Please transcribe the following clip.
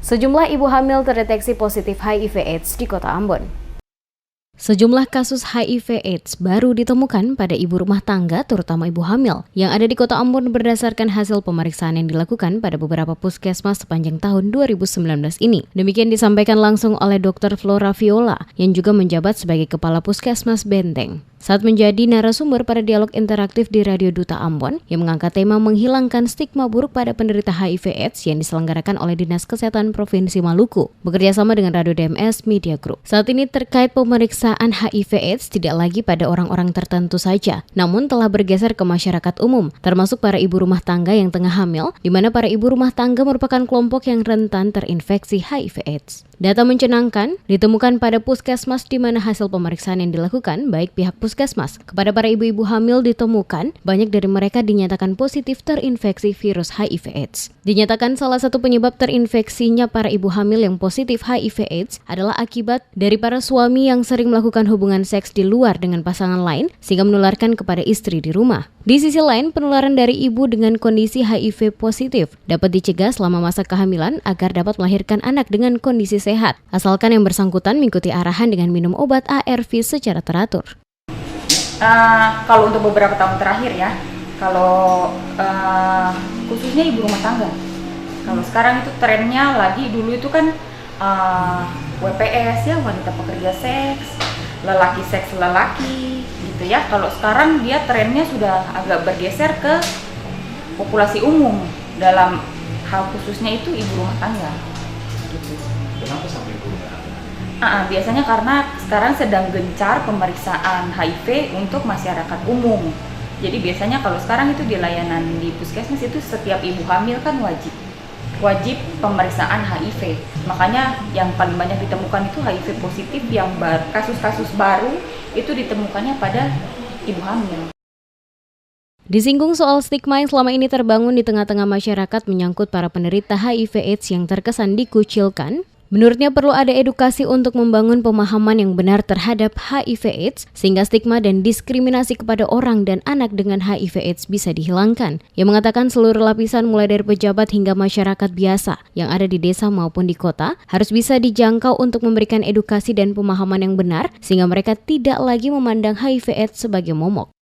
Sejumlah ibu hamil terdeteksi positif HIV/AIDS di Kota Ambon. Sejumlah kasus HIV/AIDS baru ditemukan pada ibu rumah tangga, terutama ibu hamil, yang ada di Kota Ambon berdasarkan hasil pemeriksaan yang dilakukan pada beberapa puskesmas sepanjang tahun 2019 ini. Demikian disampaikan langsung oleh Dr. Flora Viola, yang juga menjabat sebagai Kepala Puskesmas Benteng, saat menjadi narasumber pada dialog interaktif di Radio Duta Ambon yang mengangkat tema menghilangkan stigma buruk pada penderita HIV/AIDS yang diselenggarakan oleh Dinas Kesehatan Provinsi Maluku bekerjasama dengan Radio DMS Media Group. Saat ini terkait pemeriksaan HIV/AIDS tidak lagi pada orang-orang tertentu saja, namun telah bergeser ke masyarakat umum, termasuk para ibu rumah tangga yang tengah hamil, di mana para ibu rumah tangga merupakan kelompok yang rentan terinfeksi HIV/AIDS. Data mencenangkan ditemukan pada puskesmas di mana hasil pemeriksaan yang dilakukan baik pihak puskesmas kepada para ibu-ibu hamil ditemukan banyak dari mereka dinyatakan positif terinfeksi virus HIV/AIDS. Dinyatakan salah satu penyebab terinfeksinya para ibu hamil yang positif HIV/AIDS adalah akibat dari para suami yang sering melakukan hubungan seks di luar dengan pasangan lain sehingga menularkan kepada istri di rumah. Di sisi lain, penularan dari ibu dengan kondisi HIV positif dapat dicegah selama masa kehamilan agar dapat melahirkan anak dengan kondisi sehat, asalkan yang bersangkutan mengikuti arahan dengan minum obat ARV secara teratur. Kalau untuk beberapa tahun terakhir ya, kalau khususnya ibu rumah tangga, kalau sekarang itu trennya lagi, dulu itu kan WPS ya, wanita pekerja seks, lelaki seks lelaki gitu ya. Kalau sekarang dia trennya sudah agak bergeser ke populasi umum, dalam hal khususnya itu ibu rumah tangga gitu. Kenapa sampai ibu rumah tangga? Biasanya karena sekarang sedang gencar pemeriksaan HIV untuk masyarakat umum. Jadi biasanya kalau sekarang itu di layanan di puskesmas itu setiap ibu hamil kan wajib pemeriksaan HIV. Makanya yang paling banyak ditemukan itu HIV positif, yang kasus-kasus baru itu ditemukannya pada ibu hamil. Disinggung soal stigma yang selama ini terbangun di tengah-tengah masyarakat menyangkut para penderita HIV/AIDS yang terkesan dikucilkan, menurutnya perlu ada edukasi untuk membangun pemahaman yang benar terhadap HIV/AIDS sehingga stigma dan diskriminasi kepada orang dan anak dengan HIV/AIDS bisa dihilangkan. Ia mengatakan seluruh lapisan mulai dari pejabat hingga masyarakat biasa yang ada di desa maupun di kota harus bisa dijangkau untuk memberikan edukasi dan pemahaman yang benar sehingga mereka tidak lagi memandang HIV/AIDS sebagai momok.